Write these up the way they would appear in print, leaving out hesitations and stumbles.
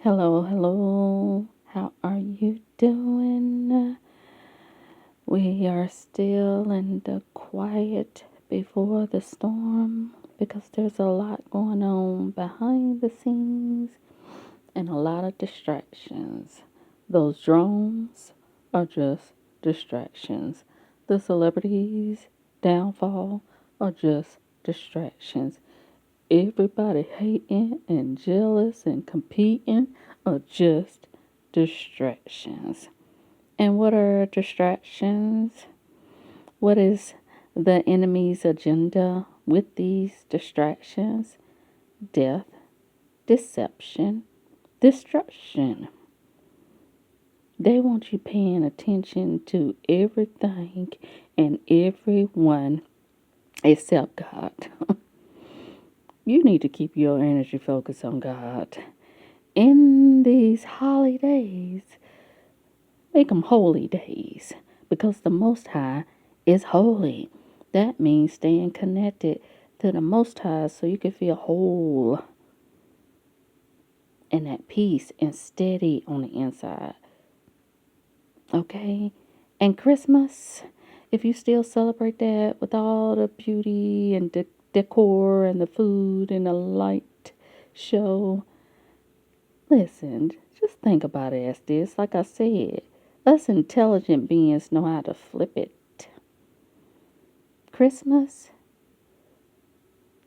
Hello, hello. How are you doing? We are still in the quiet before the storm because there's a lot going on behind the scenes and a lot of distractions. Those drones are just distractions. The celebrities' downfall are just distractions. Everybody hating and jealous and competing are just distractions. And what are distractions? What is the enemy's agenda with these distractions? Death, deception, destruction. They want you paying attention to everything and everyone except God. You need to keep your energy focused on God. In these holidays, make them holy days because the Most High is holy. That means staying connected to the Most High so you can feel whole and at peace and steady on the inside. Okay? And Christmas, if you still celebrate that with all the beauty and the decor and the food and the light show, listen, just think about it as this. Like I said, us intelligent beings know how to flip it. Christmas,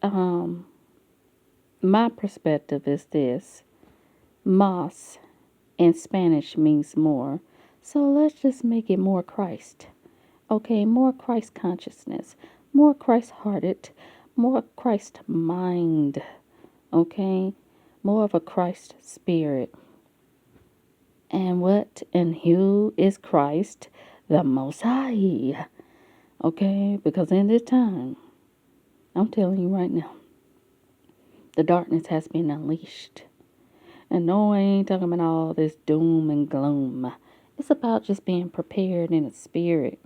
my perspective is this. Mas in Spanish means more. So let's just make it more Christ. Okay, more Christ consciousness, more Christ hearted, more Christ mind. Okay, more of a Christ spirit. And what and who is Christ? The Most High. Okay, because in this time, I'm telling you right now, the darkness has been unleashed. And no, I ain't talking about all this doom and gloom. It's about just being prepared in the spirit.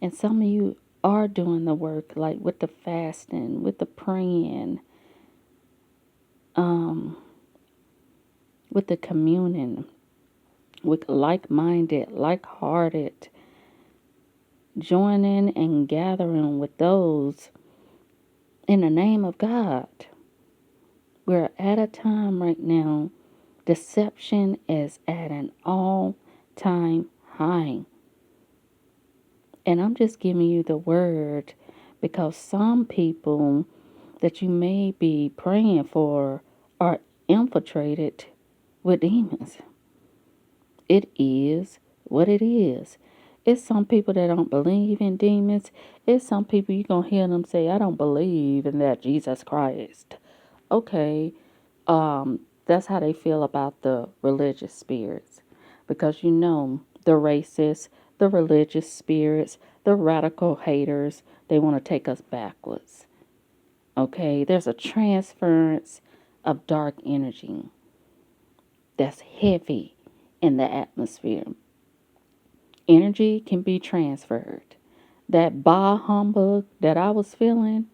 And some of you are doing the work, like with the fasting, with the praying, with the communing, with like-minded, like-hearted, joining and gathering with those in the name of God. We're at a time right now, deception is at an all-time high. And I'm just giving you the word because some people that you may be praying for are infiltrated with demons. It is what it is. It's some people that don't believe in demons. It's some people you're going to hear them say, I don't believe in that Jesus Christ. Okay, that's how they feel about the religious spirits. Because you know, the racists, the religious spirits, the radical haters, they want to take us backwards. Okay, there's a transference of dark energy that's heavy in the atmosphere. Energy can be transferred. That bah humbug that I was feeling,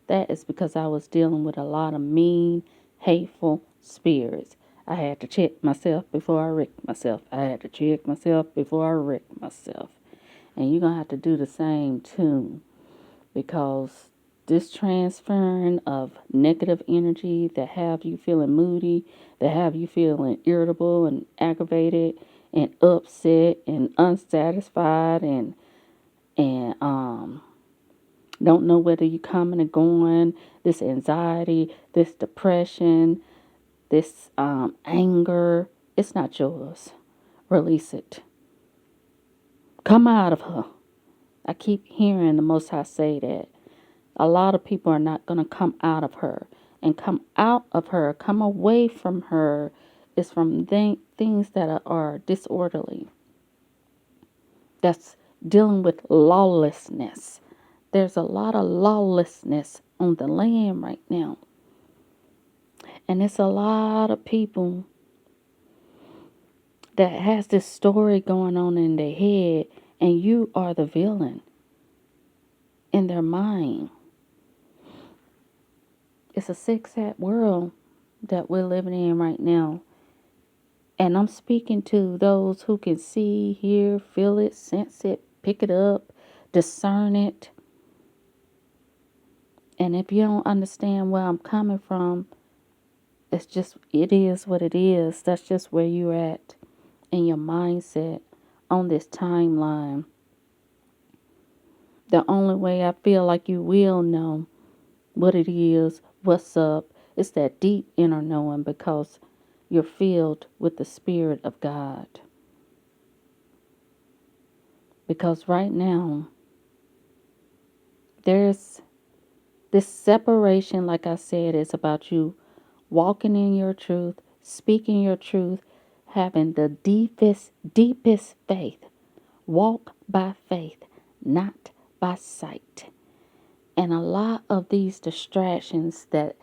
that is because I was dealing with a lot of mean, hateful spirits. I had to check myself before I wrecked myself. I had to check myself before I wrecked myself. And you're going to have to do the same too. Because this transferring of negative energy that have you feeling moody, that have you feeling irritable and aggravated and upset and unsatisfied and don't know whether you're coming or going, this anxiety, this depression, this anger, it's not yours. Release it. Come out of her. I keep hearing the Most High say that. A lot of people are not going to come out of her. And come out of her, come away from her, is from things that are disorderly. That's dealing with lawlessness. There's a lot of lawlessness on the land right now. And it's a lot of people that has this story going on in their head, and you are the villain in their mind. It's a sick, sad world that we're living in right now. And I'm speaking to those who can see, hear, feel it, sense it, pick it up, discern it. And if you don't understand where I'm coming from, it is what it is. That's just where you're at in your mindset on this timeline. The only way I feel like you will know what it is, what's up, is that deep inner knowing, because you're filled with the Spirit of God. Because right now, there's this separation, like I said, is about you walking in your truth, speaking your truth, having the deepest faith. Walk by faith, not by sight. And a lot of these distractions that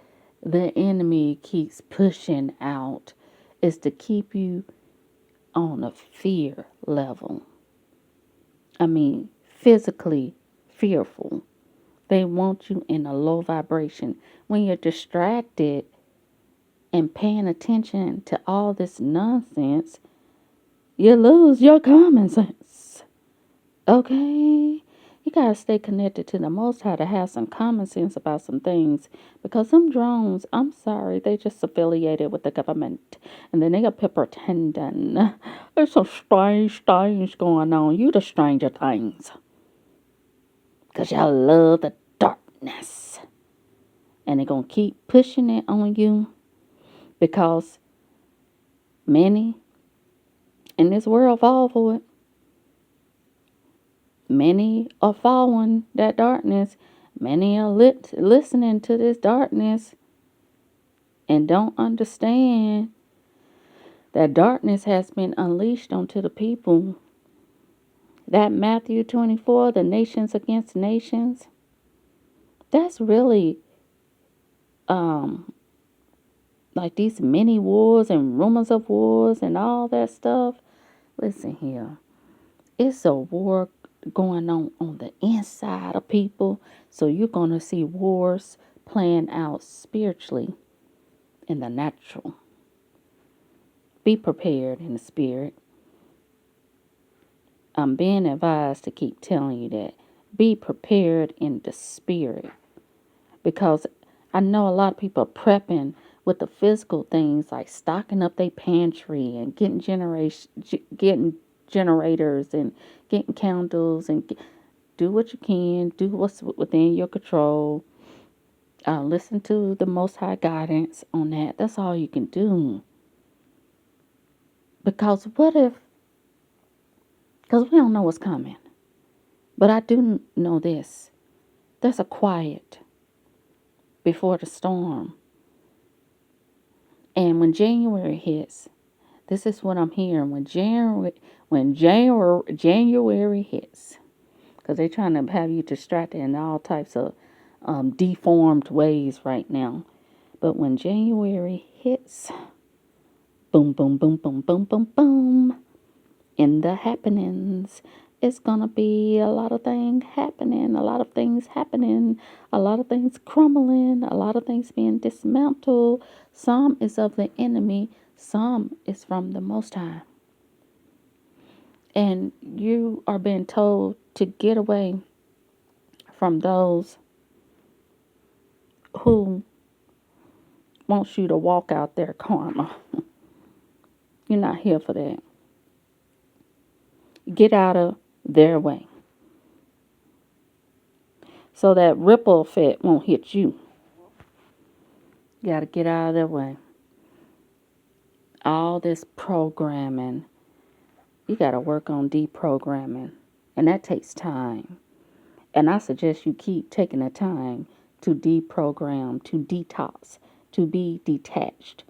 the enemy keeps pushing out is to keep you on a fear level. I mean, physically fearful. They want you in a low vibration. When you're distracted and paying attention to all this nonsense, you lose your common sense. Okay? You gotta stay connected to the Most High to have some common sense about some things. Because some drones, I'm sorry, they just affiliated with the government. And then they got pretending. There's some strange things going on. You the stranger things. Because y'all love the darkness. And they're gonna keep pushing it on you. Because many in this world fall for it. Many are following that darkness. Many are listening to this darkness and don't understand that darkness has been unleashed onto the people. That Matthew 24, the nations against nations, that's really like these mini wars and rumors of wars and all that stuff. Listen here. It's a war going on the inside of people. So you're going to see wars playing out spiritually in the natural. Be prepared in the spirit. I'm being advised to keep telling you that. Be prepared in the spirit. Because I know a lot of people are prepping with the physical things like stocking up their pantry and getting generators and getting candles and do what you can. Do what's within your control. Listen to the Most High guidance on that. That's all you can do. Because what if, because we don't know what's coming. But I do know this. There's a quiet before the storm. And when January hits, this is what I'm hearing. When January hits, because they're trying to have you distracted in all types of deformed ways right now. But when January hits, boom, boom, boom, boom, boom, boom, boom, in the happenings, it's going to be a lot of things happening, a lot of things crumbling, a lot of things being dismantled. Some is of the enemy, some is from the Most High. And you are being told to get away from those who want you to walk out their karma. You're not here for that. Get out of their way, so that ripple effect won't hit you. You got to get out of their way. All this programming, you got to work on deprogramming, and that takes time. And I suggest you keep taking the time to deprogram, to detox, to be detached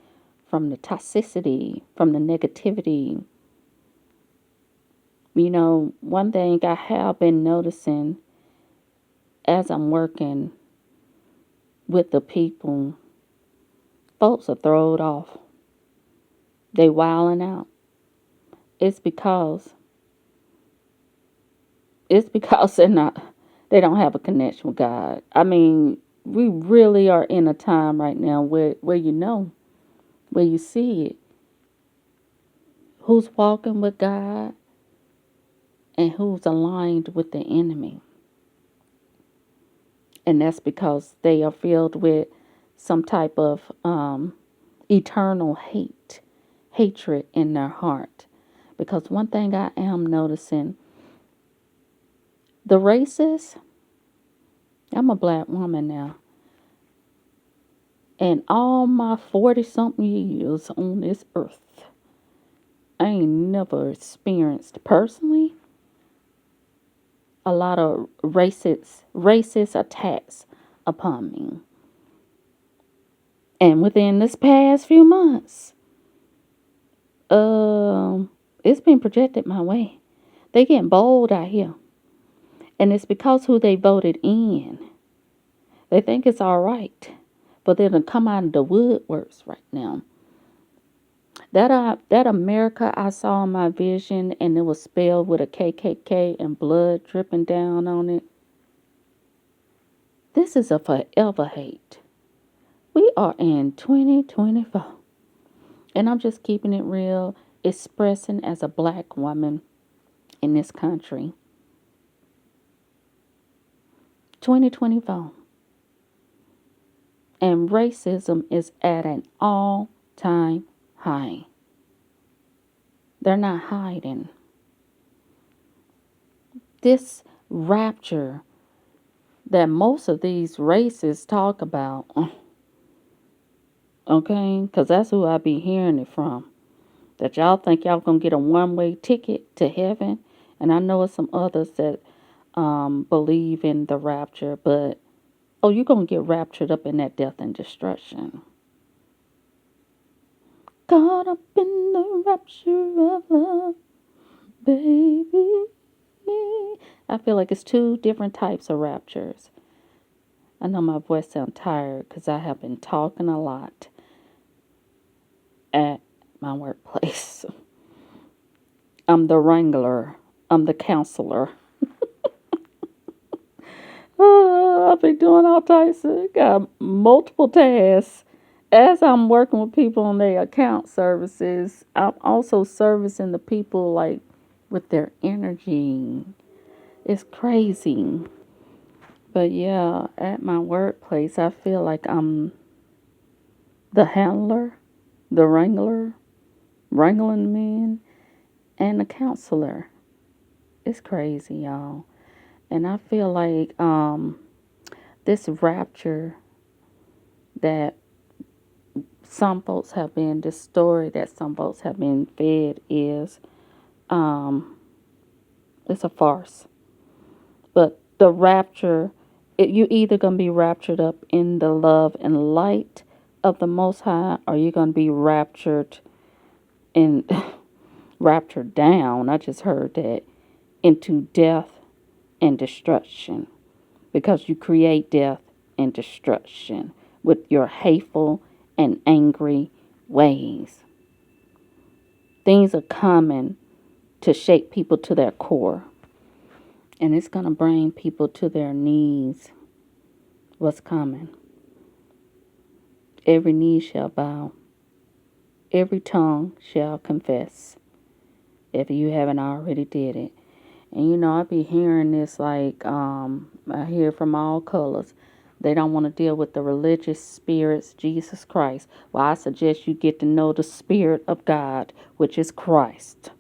from the toxicity, from the negativity. You know, one thing I have been noticing as I'm working with the people, folks are thrown off. They wilding out. It's because they don't have a connection with God. I mean, we really are in a time right now where you know, where you see it. who's walking with God and who's aligned with the enemy. And that's because they are filled with some type of eternal hatred in their heart. Because one thing I am noticing, the racists, I'm a black woman now, and all my 40-something years on this earth, I ain't never experienced personally a lot of racist attacks upon me. And within this past few months, it's been projected my way. They getting bold out here. And it's because who they voted in. They think it's all right. But they're going to come out of the woodworks right now. That America I saw in my vision, and it was spelled with a KKK and blood dripping down on it. This is a forever hate. We are in 2024. And I'm just keeping it real, expressing as a black woman in this country. 2024. And racism is at an all-time high. They're not hiding. This rapture that most of these racists talk about, okay, because that's who I be hearing it from, that y'all think y'all gonna get a one-way ticket to heaven. And I know it's some others that believe in the rapture, but you're gonna get raptured up in that death and destruction. Caught up in the rapture of love, baby. I feel like it's two different types of raptures. I know my voice sounds tired because I have been talking a lot at my workplace. I'm the wrangler. I'm the counselor. I've been doing all types of, got multiple tasks. As I'm working with people on their account services, I'm also servicing the people like with their energy. It's crazy. But yeah, at my workplace, I feel like I'm the handler, the wrangler, wrangling men, and the counselor. It's crazy, y'all. And I feel like this rapture that some folks have been, this story that some folks have been fed is, it's a farce. But the rapture, you either going to be raptured up in the love and light of the Most High, or you're going to be raptured raptured down, I just heard that, into death and destruction. Because you create death and destruction with your hateful and angry ways. Things are coming to shake people to their core. And it's going to bring people to their knees. What's coming? Every knee shall bow. Every tongue shall confess. If you haven't already did it. And I be hearing this like, I hear from all colors. They don't want to deal with the religious spirits, Jesus Christ. Well, I suggest you get to know the Spirit of God, which is Christ.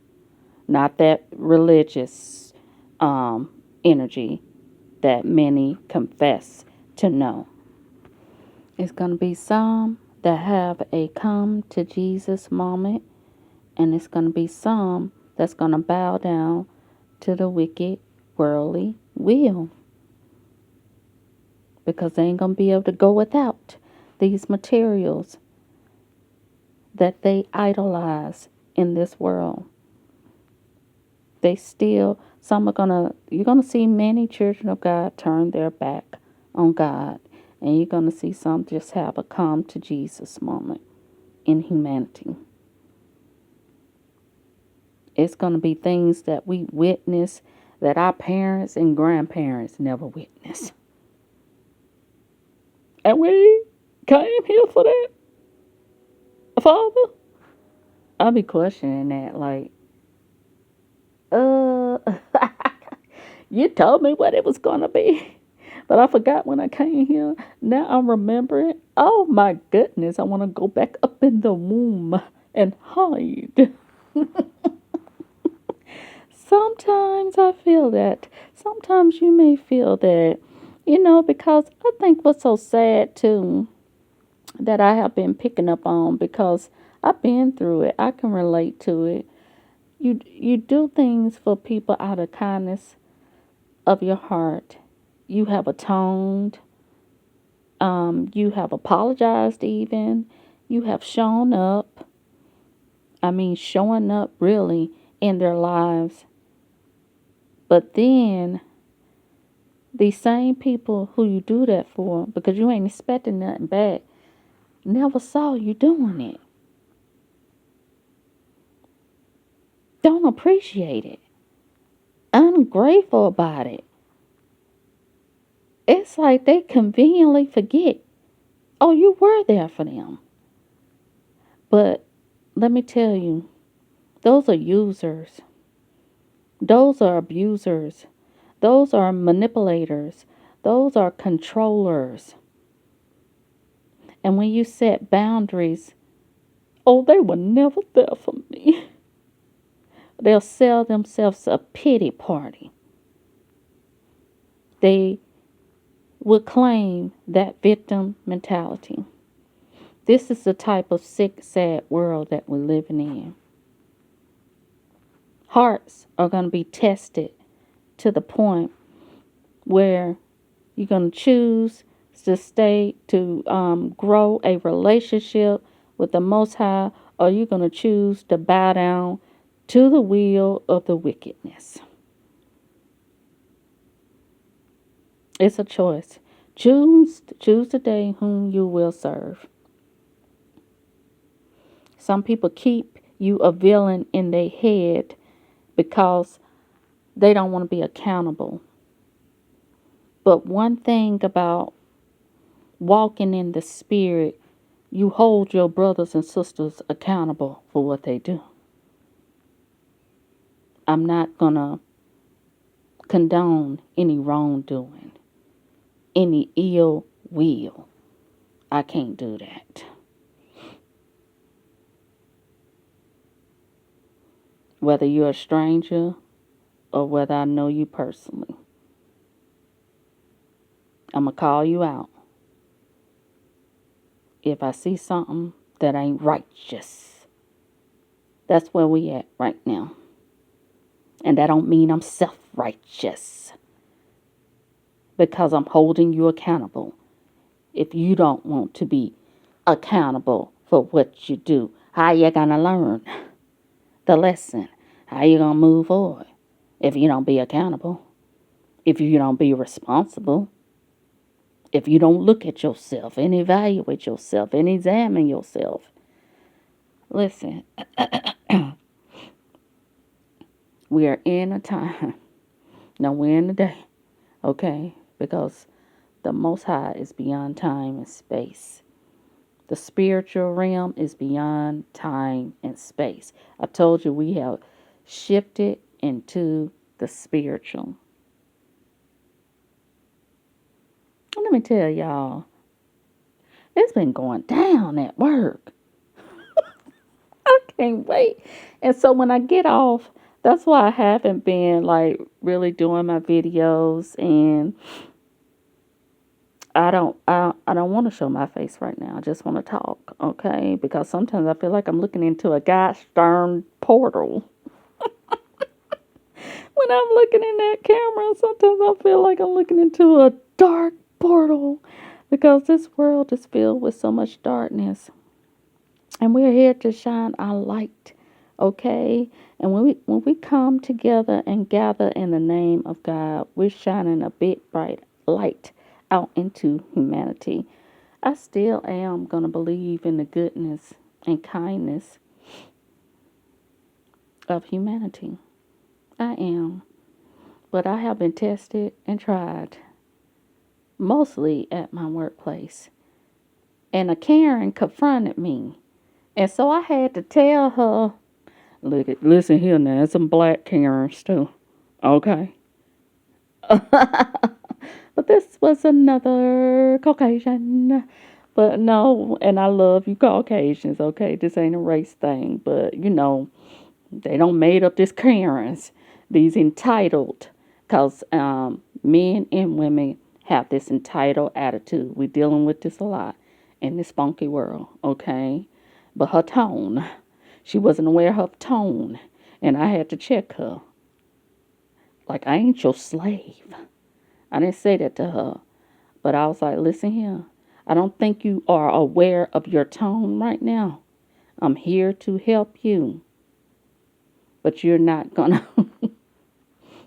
Not that religious energy that many confess to know. It's going to be some that have a come to Jesus moment. And it's going to be some that's going to bow down to the wicked, worldly will. Because they ain't going to be able to go without these materials that they idolize in this world. They still, you're going to see many children of God turn their back on God. And you're going to see some just have a come to Jesus moment in humanity. It's going to be things that we witness that our parents and grandparents never witnessed. And we came here for that, Father. I'll be questioning that, like, uh, you told me what it was gonna be, but I forgot when I came here. Now I'm remembering. Oh my goodness, I want to go back up in the womb and hide. Sometimes I feel that. Sometimes you may feel that, because I think what's so sad too that I have been picking up on because I've been through it. I can relate to it. You do things for people out of kindness of your heart. You have atoned. You have apologized even. You have shown up. I mean, showing up really in their lives. But then these same people who you do that for, because you ain't expecting nothing back, never saw you doing it. Don't appreciate it. Ungrateful about it. It's like they conveniently forget, oh, you were there for them. But let me tell you, those are users. Those are abusers. Those are manipulators. Those are controllers. And when you set boundaries, oh, they were never there for me. They'll sell themselves a pity party. They will claim that victim mentality. This is the type of sick, sad world that we're living in. Hearts are going to be tested to the point where you're going to choose to grow a relationship with the Most High, or you're going to choose to bow down to the will of the wickedness. It's a choice. Choose today whom you will serve. Some people keep you a villain in their head because they don't want to be accountable. But one thing about walking in the Spirit, you hold your brothers and sisters accountable for what they do. I'm not going to condone any wrongdoing, any ill will. I can't do that. Whether you're a stranger or whether I know you personally, I'm going to call you out if I see something that ain't righteous. That's where we at right now. And that don't mean I'm self-righteous, because I'm holding you accountable. If you don't want to be accountable for what you do, how you going to learn the lesson? How you going to move forward if you don't be accountable? If you don't be responsible? If you don't look at yourself and evaluate yourself and examine yourself? Listen, we are in a time. Now we're in a day, okay? Because the Most High is beyond time and space. The spiritual realm is beyond time and space. I told you we have shifted into the spiritual. Let me tell y'all, it's been going down at work. I can't wait. And so when I get off, that's why I haven't been like really doing my videos, and I don't want to show my face right now. I just want to talk, okay? Because sometimes I feel like I'm looking into a gosh darn portal. When I'm looking in that camera, sometimes I feel like I'm looking into a dark portal, because this world is filled with so much darkness. And we're here to shine our light, okay? And when we come together and gather in the name of God, we're shining a big bright light out into humanity. I still am going to believe in the goodness and kindness of humanity. I am. But I have been tested and tried, mostly at my workplace. And a Karen confronted me And so I had to tell her, listen here now, there's some black Karens too. Okay. But this was another Caucasian. But no, and I love you Caucasians, okay? This ain't a race thing. But, they don't made up this Karens. These entitled. Because men and women have this entitled attitude. We're dealing with this a lot in this funky world, okay? But her tone, she wasn't aware of her tone. And I had to check her. Like, I ain't your slave. I didn't say that to her. But I was like, listen here. I don't think you are aware of your tone right now. I'm here to help you. But you're not going to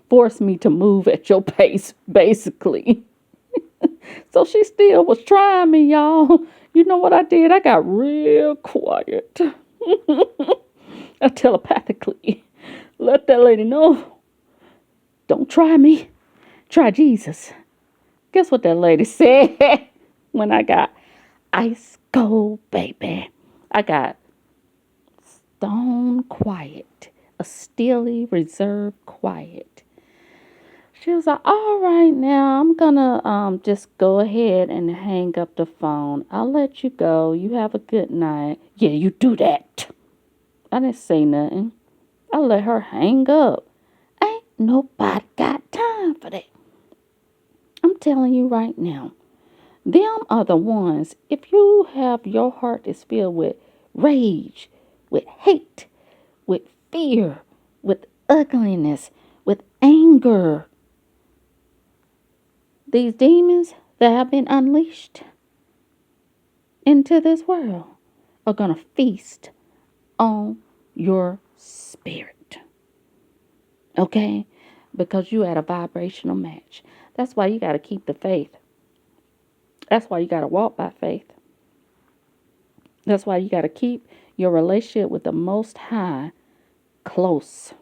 force me to move at your pace, basically. So she still was trying me, y'all. You know what I did? I got real quiet. I telepathically let that lady know, don't try me. Try Jesus. Guess what that lady said when I got ice cold, baby? I got stone quiet, a steely, reserved quiet. She was like, all right, now I'm gonna just go ahead and hang up the phone. I'll let you go. You have a good night. Yeah, you do that. I didn't say nothing. I let her hang up. Ain't nobody got time for that. I'm telling you right now. Them are the ones, if you have your heart is filled with rage, with hate, with fear, with ugliness, with anger, these demons that have been unleashed into this world are going to feast on your spirit. Okay? Because you at a vibrational match. That's why you got to keep the faith. That's why you got to walk by faith. That's why you got to keep your relationship with the Most High close.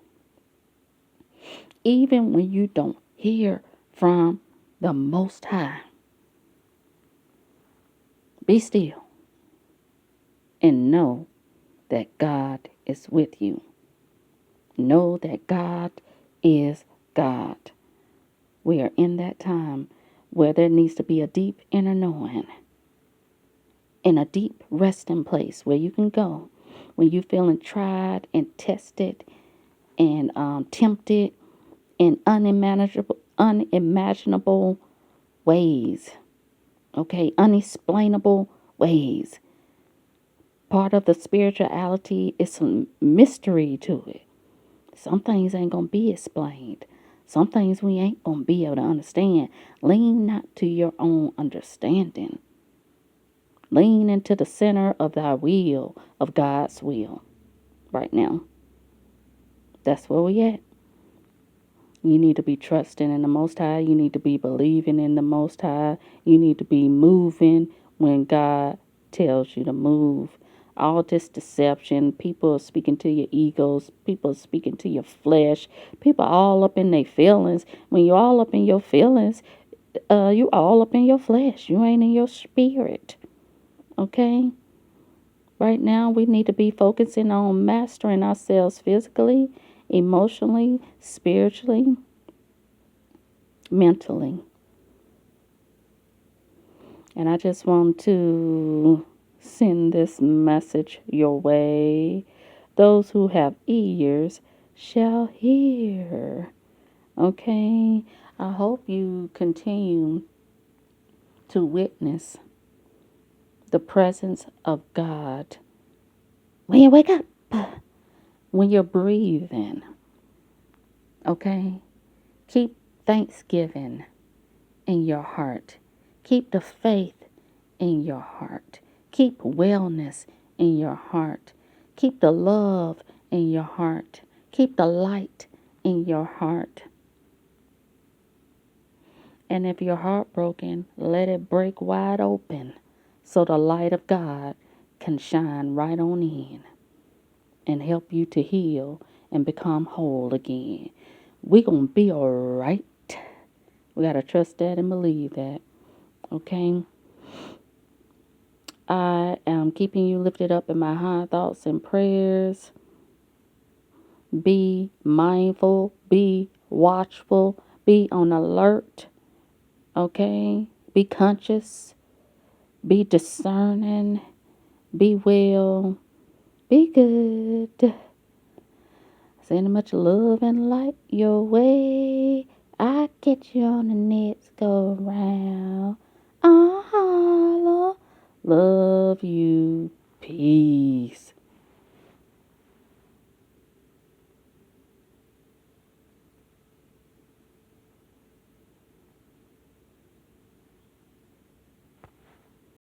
Even when you don't hear from the Most High. Be still and know that God is with you. Know that God is God. We are in that time where there needs to be a deep inner knowing and a deep resting place where you can go when you're feeling tried and tested and tempted in unimaginable ways. Okay, unexplainable ways. Part of the spirituality is some mystery to it. Some things ain't going to be explained. Some things we ain't going to be able to understand. Lean not to your own understanding. Lean into the center of thy will, of God's will, right now. That's where we at. You need to be trusting in the Most High. You need to be believing in the Most High. You need to be moving when God tells you to move. All this deception, people are speaking to your egos, people are speaking to your flesh, people are all up in their feelings. When you're all up in your feelings, you all up in your flesh. You ain't in your spirit. Okay? Right now, we need to be focusing on mastering ourselves physically, emotionally, spiritually, mentally. And I just want to send this message your way. Those who have ears shall hear. Okay? I hope you continue to witness the presence of God when you wake up, when you're breathing. Okay? Keep thanksgiving in your heart. Keep the faith in your heart. Keep wellness in your heart. Keep the love in your heart. Keep the light in your heart. And if you're heartbroken, let it break wide open so the light of God can shine right on in and help you to heal and become whole again. We're going to be all right. We got to trust that and believe that. Okay? I am keeping you lifted up in my high thoughts and prayers. Be mindful, be watchful, be on alert, okay? Be conscious, be discerning, be well, be good. Sending much love and light your way. I catch you on the next go round. I holla, love you, peace.